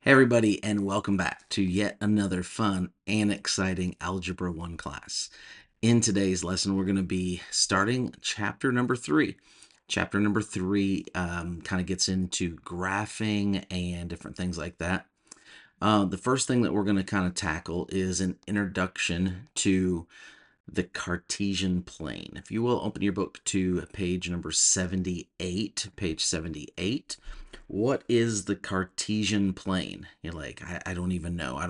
Hey everybody, and welcome back to yet another fun and exciting Algebra 1 class. In today's lesson, we're going to be starting chapter number 3. Chapter number 3 kind of gets into graphing and different things like that. The first thing that we're going to kind of tackle is an introduction to the Cartesian plane. If you will, open your book to page number 78, page 78. What is the Cartesian plane? You're like, I don't even know. I've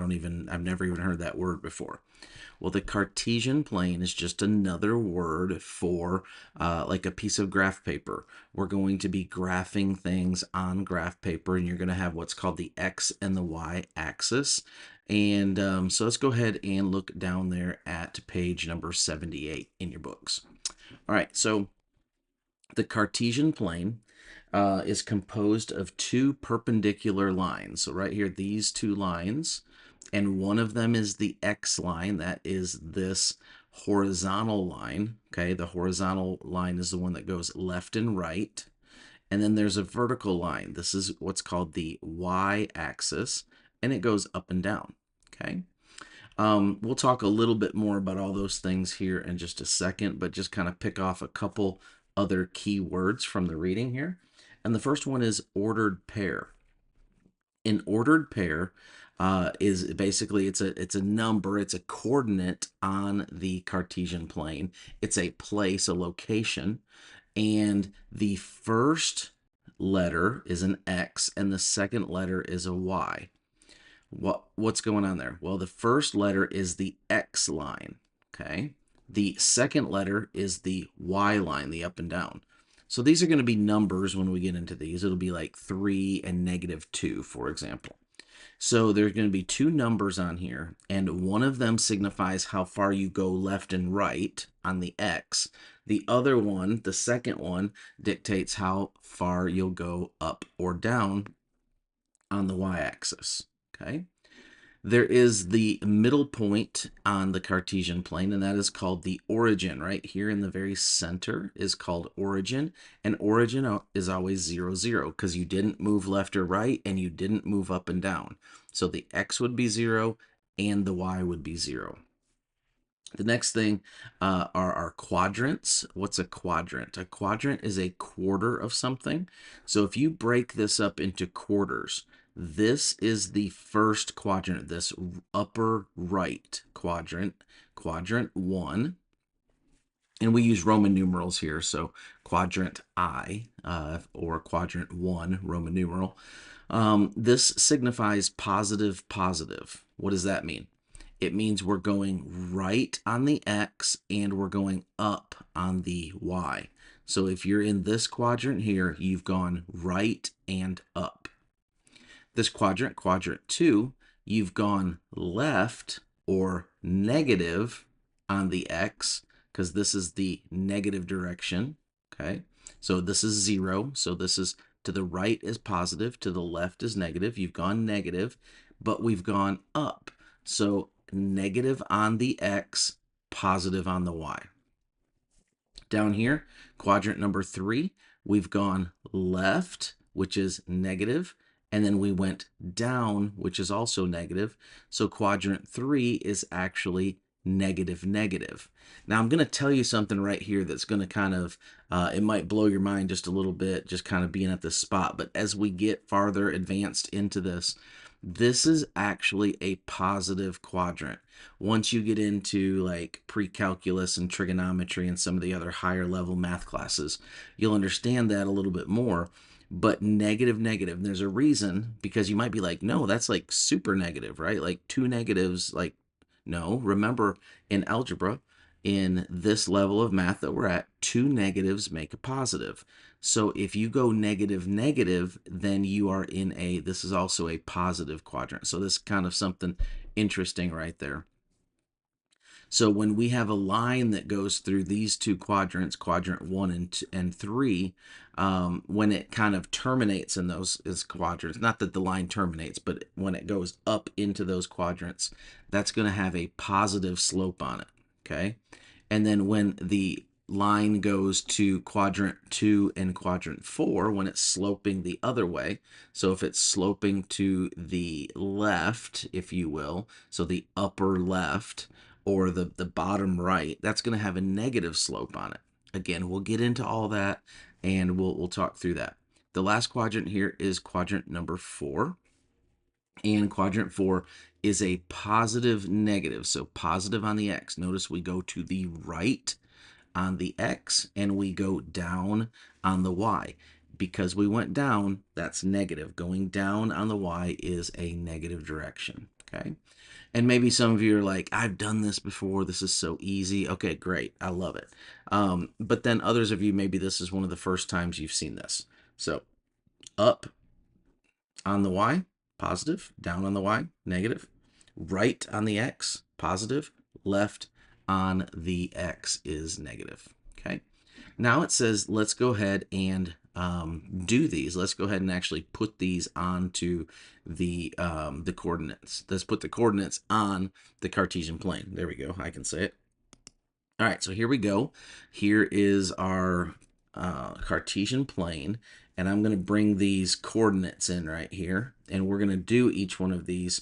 never even heard that word before. Well, the Cartesian plane is just another word for like a piece of graph paper. We're going to be graphing things on graph paper, and you're going to have what's called the X and the Y axis. And so let's go ahead and look down there at page number 78 in your books. All right, so the Cartesian plane is composed of two perpendicular lines. So right here, these two lines, and one of them is the X line. That is this horizontal line. Okay, the horizontal line is the one that goes left and right. And then there's a vertical line. This is what's called the Y axis, and it goes up and down. Okay. We'll talk a little bit more about all those things here in just a second, but just kind of pick off a couple other key words from the reading here. And the first one is ordered pair. An ordered pair is basically it's a number, it's a coordinate on the Cartesian plane. It's a place, a location, and the first letter is an X and the second letter is a Y. What's going on there? Well, the first letter is the X line, okay? The second letter is the Y line, the up and down. So these are going to be numbers when we get into these. It'll be like 3 and -2, for example. So there's going to be two numbers on here, and one of them signifies how far you go left and right on the X. The other one, the second one, dictates how far you'll go up or down on the Y-axis, okay? There is the middle point on the Cartesian plane, and that is called the origin. Right here in the very center is called origin, and origin is always 0, 0, because you didn't move left or right, and you didn't move up and down. So the X would be 0, and the Y would be 0. The next thing are our quadrants. What's a quadrant? A quadrant is a quarter of something. So if you break this up into quarters, this is the first quadrant, this upper right quadrant, quadrant 1. And we use Roman numerals here, so quadrant I or quadrant 1, Roman numeral. This signifies positive, positive. What does that mean? It means we're going right on the X and we're going up on the Y. So if you're in this quadrant here, you've gone right and up. This quadrant, quadrant 2, you've gone left or negative on the X, because this is the negative direction, okay? So this is 0, so this is to the right is positive, to the left is negative. You've gone negative, but we've gone up. So negative on the X, positive on the Y. Down here, quadrant number 3, we've gone left, which is negative, and then we went down, which is also negative. So quadrant 3 is actually negative, negative. Now I'm going to tell you something right here that's going to kind of, it might blow your mind just a little bit, just kind of being at this spot. But as we get farther advanced into this is actually a positive quadrant. Once you get into like pre-calculus and trigonometry and some of the other higher level math classes, you'll understand that a little bit more. But negative, negative, and there's a reason, because you might be like, no, that's like super negative, right? Like two negatives, like, no. Remember, in algebra, in this level of math that we're at, two negatives make a positive. So if you go negative, negative, then you are in this is also a positive quadrant. So this is kind of something interesting right there. So when we have a line that goes through these two quadrants, quadrant 1 and 3, when it kind of terminates in those quadrants, not that the line terminates, but when it goes up into those quadrants, that's going to have a positive slope on it, okay? And then when the line goes to quadrant 2 and quadrant 4 when it's sloping the other way. So if it's sloping to the left, if you will, so the upper left or the bottom right, that's going to have a negative slope on it. Again, we'll get into all that and we'll talk through that. The last quadrant here is quadrant number 4. And quadrant 4 is a positive negative. So positive on the x. Notice we go to the right on the x and we go down on the y. Because we went down, that's negative. Going down on the y is a negative direction. Okay. And maybe some of you are like, I've done this before. This is so easy. Okay, great. I love it. But then others of you, maybe this is one of the first times you've seen this. So up on the y, positive. Down on the y, negative. Right on the x, positive. Left on the x is negative. Okay. Now it says, let's go ahead and do these. Let's go ahead and actually put these onto the coordinates. Let's put the coordinates on the Cartesian plane. There we go. I can say it. All right, so here we go. Here is our Cartesian plane, and I'm going to bring these coordinates in right here, and we're going to do each one of these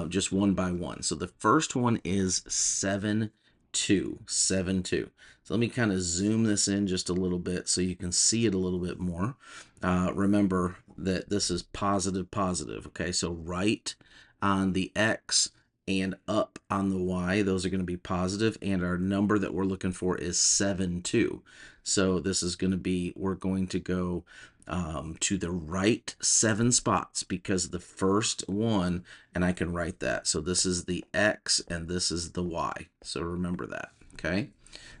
just one by one. So the first one is 7, 2, 7, 2. So let me kind of zoom this in just a little bit so you can see it a little bit more. Remember that this is positive, positive. Okay, so right on the x and up on the y, those are going to be positive, and our number that we're looking for is 7, 2. So this is going to be, we're going to go to the right 7 spots because the first one, and I can write that. So this is the x and this is the y. So remember that, okay?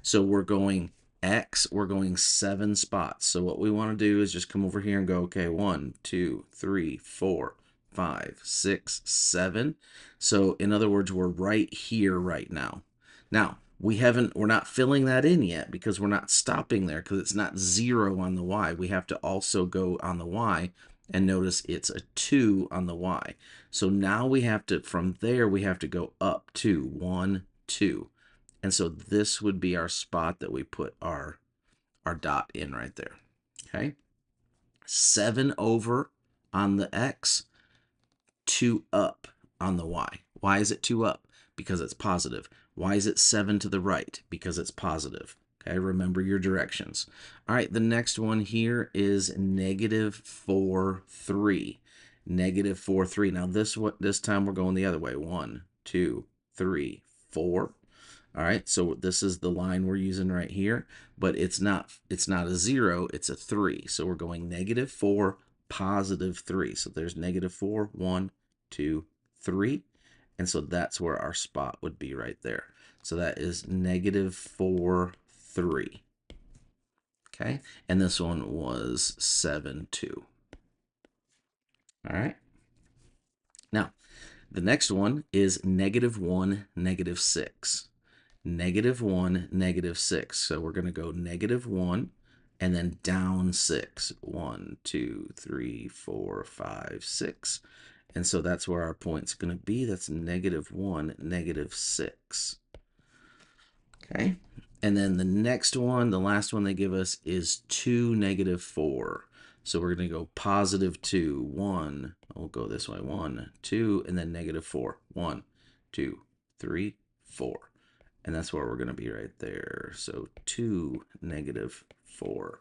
So we're going x, we're going 7 spots. So what we want to do is just come over here and go, okay, 1, 2, 3, 4, 5, 6, 7. So in other words, we're right here right now. Now, we're not filling that in yet because we're not stopping there because it's not 0 on the y. We have to also go on the y and notice it's a 2 on the y. So now we have to, from there, we have to go up to 1, 2. And so this would be our spot that we put our dot in right there. Okay. 7 over on the x, 2 up on the y. Why is it 2 up? Because it's positive. Why is it 7 to the right? Because it's positive. Okay, remember your directions. All right, the next one here is negative 4, 3. Negative 4, 3. Now this time we're going the other way. 1, 2, 3, 4. All right, so this is the line we're using right here, but it's not a 0, it's a 3. So we're going negative 4, positive 3. So there's negative 4, 1, 2, 3. And so that's where our spot would be right there. So that is negative 4, 3. Okay, and this one was 7, 2. All right. Now, the next one is negative 1, negative 6. Negative 1, negative 6. So we're going to go negative 1 and then down 6. 1, 2, 3, 4, 5, 6. And so that's where our point's going to be. That's negative 1, negative 6. Okay. And then the next one, the last one they give us is 2, negative 4. So we're going to go positive 2, 1. We'll go this way. 1, 2, and then negative 4. 1, 2, 3, 4. And that's where we're going to be right there. So 2, negative 4.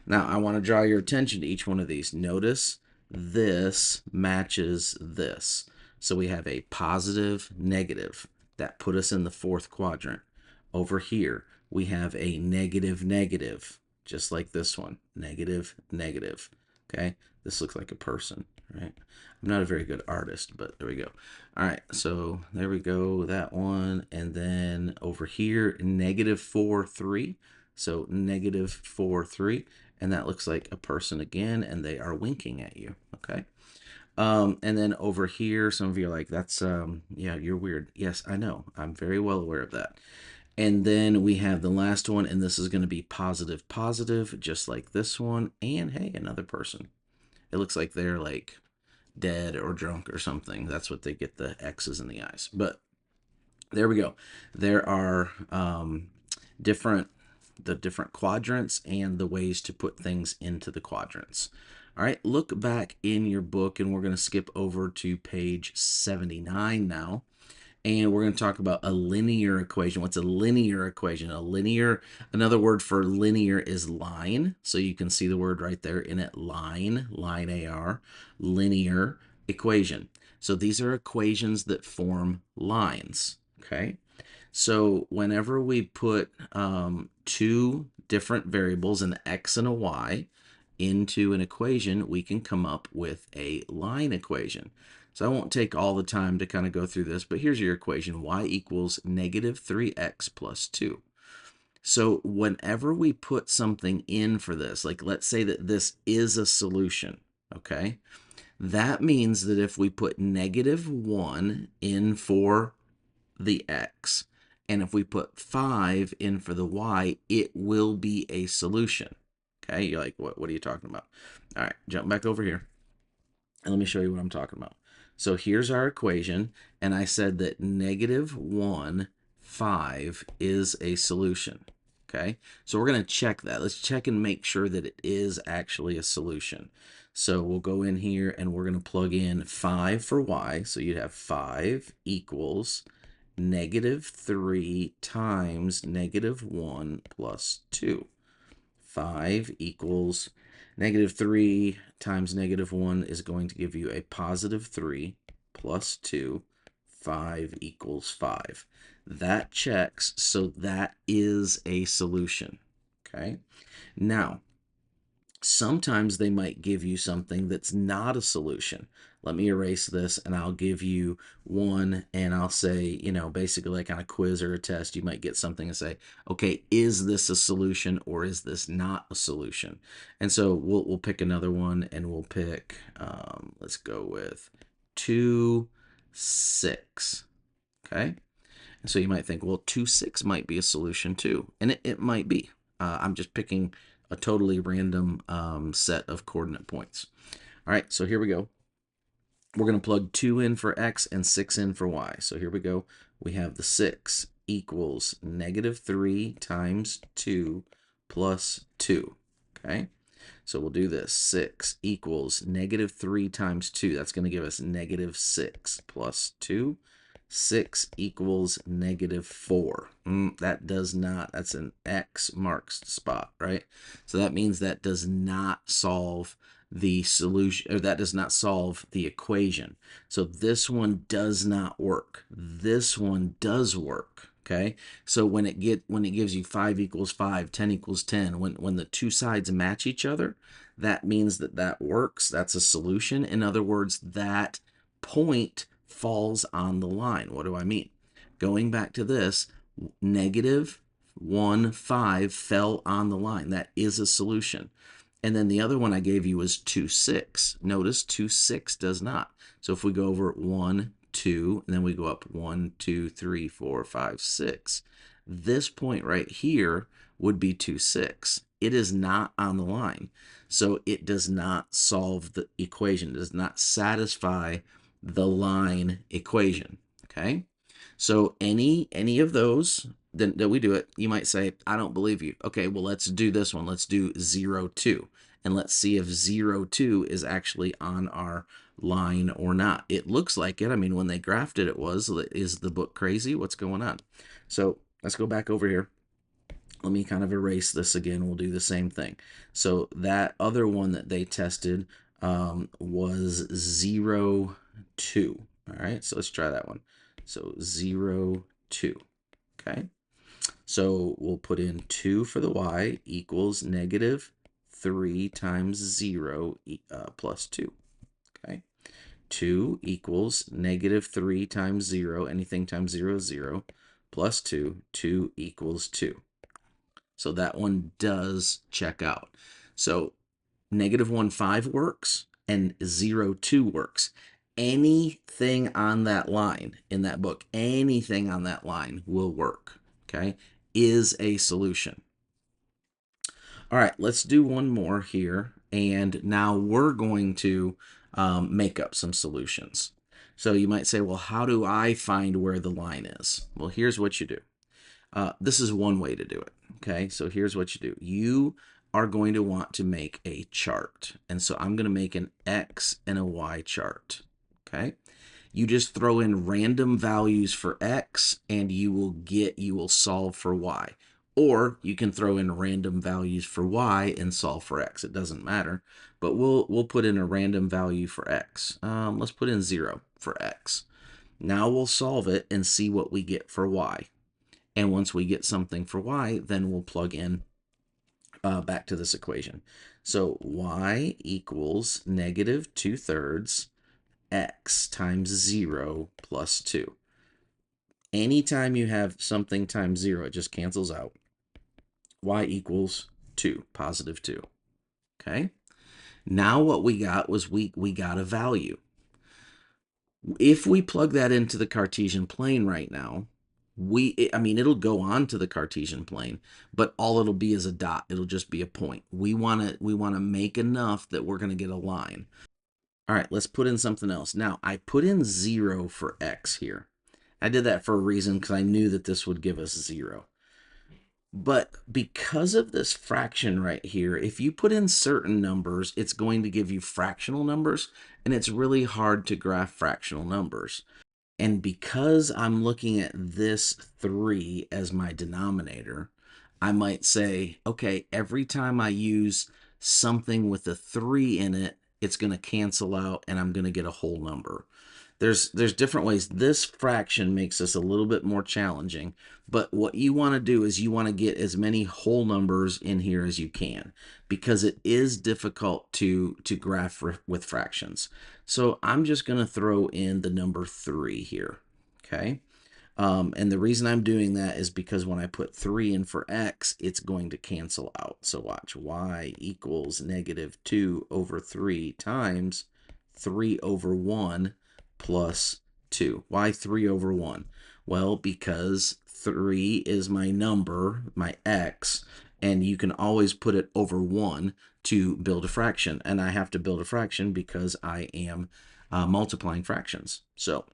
Now, I want to draw your attention to each one of these. Notice this matches this. So we have a positive, negative. That put us in the 4th quadrant. Over here, we have a negative, negative, just like this one. Negative, negative. Okay? This looks like a person, right? I'm not a very good artist, but there we go. All right, so there we go, that one. And then over here, negative 4, 3. So negative 4, 3. And that looks like a person again, and they are winking at you, okay? And then over here, some of you are like, that's, yeah, you're weird. Yes, I know. I'm very well aware of that. And then we have the last one, and this is going to be positive, positive, just like this one. And hey, another person. It looks like they're like dead or drunk or something. That's what they get the X's in the eyes. But there we go. There are different the different quadrants and the ways to put things into the quadrants. All right, look back in your book, and we're going to skip over to page 79 now. And we're going to talk about a linear equation. What's a linear equation? Another word for linear is line. So you can see the word right there in it, line AR, linear equation. So these are equations that form lines, okay? So whenever we put two different variables, an x and a y, into an equation, we can come up with a line equation. So I won't take all the time to kind of go through this, but here's your equation. Y equals negative 3x plus 2. So whenever we put something in for this, like let's say that this is a solution, okay? That means that if we put negative 1 in for the x, and if we put 5 in for the y, it will be a solution. Okay, you're like, what are you talking about? All right, jump back over here, and let me show you what I'm talking about. So here's our equation, and I said that negative 1, 5 is a solution. Okay, so we're going to check that. Let's check and make sure that it is actually a solution. So we'll go in here, and we're going to plug in 5 for y. So you'd have 5 equals negative 3 times negative 1 plus 2. 5 equals negative 3 times negative 1 is going to give you a positive 3 plus 2. 5 equals 5. That checks, so that is a solution. Okay. Now, sometimes they might give you something that's not a solution. Let me erase this, and I'll give you one, and I'll say, basically like on a quiz or a test, you might get something and say, okay, is this a solution or is this not a solution? And so we'll pick another one, and we'll pick, let's go with 2, 6. Okay. And so you might think, well, 2, 6 might be a solution too. And it might be. I'm just picking a totally random set of coordinate points. All right, so here we go. We're going to plug 2 in for x and 6 in for y. So here we go. We have the 6 equals negative 3 times 2 plus 2. Okay, so we'll do this. 6 equals negative 3 times 2. That's going to give us negative 6 plus 2. 6 equals negative 4. That does not, that's an X marks spot, right? So that means that does not solve the solution, or that does not solve the equation. So this one does not work. This one does work. Okay, so when it gives you 5 equals 5, 10 equals 10, when the two sides match each other, that means that works. That's a solution. In other words, that point falls on the line. What do I mean? Going back to this, negative 1, 5 fell on the line. That is a solution. And then the other one I gave you was 2, 6. Notice 2, 6 does not. So if we go over 1, 2, and then we go up 1, 2, 3, 4, 5, 6. This point right here would be 2, 6. It is not on the line. So it does not solve the equation. It does not satisfy the line equation. Okay, so any of those that we do it, you might say, I don't believe you. Okay, well, let's do this one. Let's do 0, 2, and let's see if 0, 2 is actually on our line or not. It looks like it. I mean, when they graphed it, it was. Is the book crazy? What's going on? So let's go back over here. Let me kind of erase this again. We'll do the same thing. So that other one that they tested was 0, 2. All right, so let's try that one. So 0, 2. Okay, so we'll put in 2 for the y equals negative 3 times 0 plus 2. Okay, 2 equals negative 3 times 0. Anything times 0 is 0. Plus 2. 2 equals 2. So that one does check out. So negative 1, 5 works, and 0, 2 works. Anything on that line in that book, anything on that line will work, okay, is a solution. All right, let's do one more here, and now we're going to make up some solutions. So you might say, well, how do I find where the line is? Well, here's what you do. This is one way to do it. Okay, so here's what you do. You are going to want to make a chart. And so I'm going to make an X and a Y chart. Okay, you just throw in random values for X and you will solve for Y. Or you can throw in random values for Y and solve for X. It doesn't matter, but we'll put in a random value for X. Let's put in 0 for X. Now we'll solve it and see what we get for Y. And once we get something for Y, then we'll plug in back to this equation. So Y equals negative 2/3 X times 0 plus 2. Anytime you have something times 0, it just cancels out. Y equals 2, positive 2. Okay? Now what we got was we got a value. If we plug that into the Cartesian plane right now, I mean, it'll go on to the Cartesian plane, but all it'll be is a dot. It'll just be a point. We want to make enough that we're going to get a line. All right, let's put in something else. Now, I put in 0 for X here. I did that for a reason because I knew that this would give us 0. But because of this fraction right here, if you put in certain numbers, it's going to give you fractional numbers, and it's really hard to graph fractional numbers. And because I'm looking at this 3 as my denominator, I might say, okay, every time I use something with a 3 in it, it's going to cancel out and I'm going to get a whole number. There's different ways. This fraction makes this a little bit more challenging, but what you want to do is you want to get as many whole numbers in here as you can, because it is difficult to graph with fractions. So I'm just going to throw in the number 3 here, okay? And the reason I'm doing that is because when I put 3 in for X, it's going to cancel out. So watch, Y equals negative 2 over 3 times 3 over 1 plus 2. Why 3 over 1? Well, because 3 is my number, my X, and you can always put it over 1 to build a fraction. And I have to build a fraction because I am multiplying fractions. So,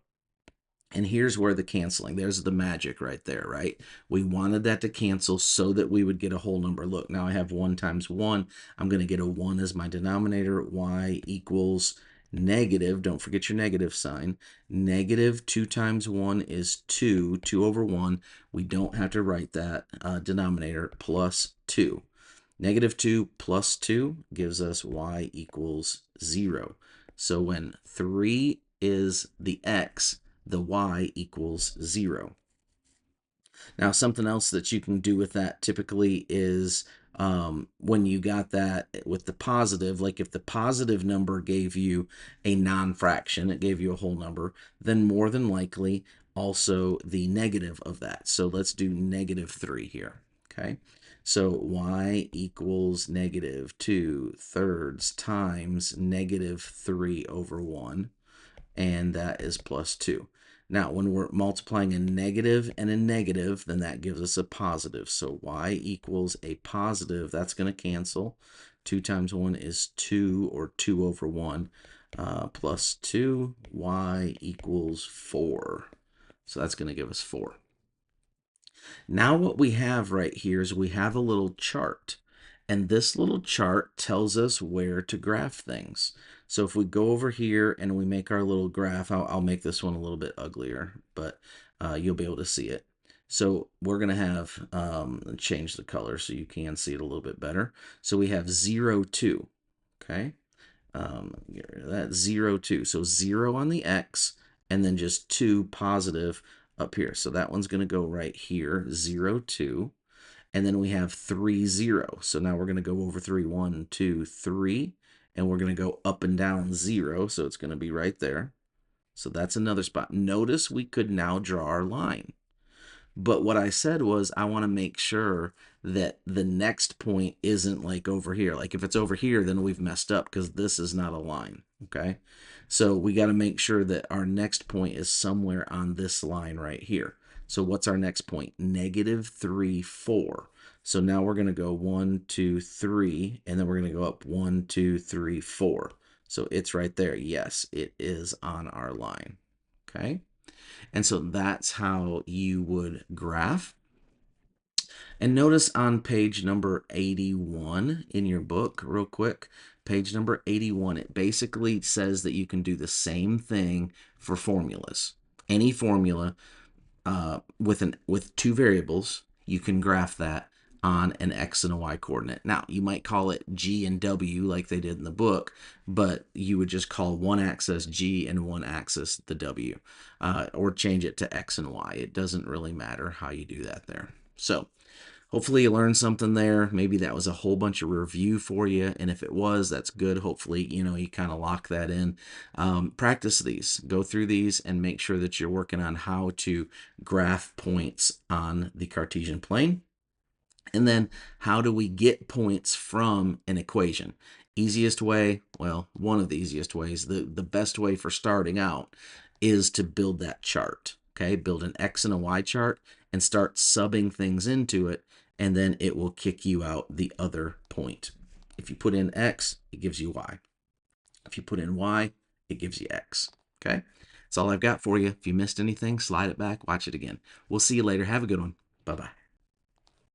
and here's where the canceling, there's the magic right there, right? We wanted that to cancel so that we would get a whole number. Look, now I have 1 times 1. I'm going to get a 1 as my denominator. Y equals negative, don't forget your negative sign. Negative 2 times 1 is 2. 2 over 1. We don't have to write that denominator, plus 2. Negative 2 plus 2 gives us Y equals 0. So when 3 is the X, the Y equals 0. Now, something else that you can do with that typically is when you got that with the positive, like if the positive number gave you a non-fraction, it gave you a whole number, then more than likely also the negative of that. So let's do negative 3 here, okay? So Y equals negative 2/3 times negative 3 over 1, and that is plus 2. Now, when we're multiplying a negative and a negative, then that gives us a positive. So Y equals a positive. That's going to cancel. 2 times 1 is 2, or 2 over 1, plus 2. Y equals 4. So that's going to give us 4. Now what we have right here is we have a little chart. And this little chart tells us where to graph things. So if we go over here and we make our little graph, I'll make this one a little bit uglier, but you'll be able to see it. So we're going to have, change the color so you can see it a little bit better. So we have 0, 2, okay? That's 0, 2. So 0 on the X, and then just 2 positive up here. So that one's going to go right here, 0, 2. And then we have 3, 0. So now we're going to go over 3, 1, 2, 3. And we're going to go up and down 0. So it's going to be right there. So that's another spot. Notice we could now draw our line. But what I said was I want to make sure that the next point isn't like over here. Like if it's over here, then we've messed up because this is not a line, okay? So we got to make sure that our next point is somewhere on this line right here. So what's our next point? Negative 3, 4. So now we're going to go 1, 2, 3, and then we're going to go up 1, 2, 3, 4. So it's right there. Yes, it is on our line, okay? And so that's how you would graph. And notice on page number 81 in your book, real quick, page number 81, it basically says that you can do the same thing for formulas. Any formula with two variables, you can graph that on an x and a y coordinate. Now, you might call it g and w like they did in the book, but you would just call one axis g and one axis the w, or change it to x and y. It doesn't really matter how you do that there. So hopefully you learned something there. Maybe that was a whole bunch of review for you, and if it was, that's good. Hopefully, you kind of lock that in. Practice these, go through these, and make sure that you're working on how to graph points on the Cartesian plane. And then how do we get points from an equation? Easiest way, well, one of the easiest ways, the best way for starting out is to build that chart. Okay, build an X and a Y chart and start subbing things into it, and then it will kick you out the other point. If you put in X, it gives you Y. If you put in Y, it gives you X. Okay, that's all I've got for you. If you missed anything, slide it back, watch it again. We'll see you later. Have a good one. Bye-bye.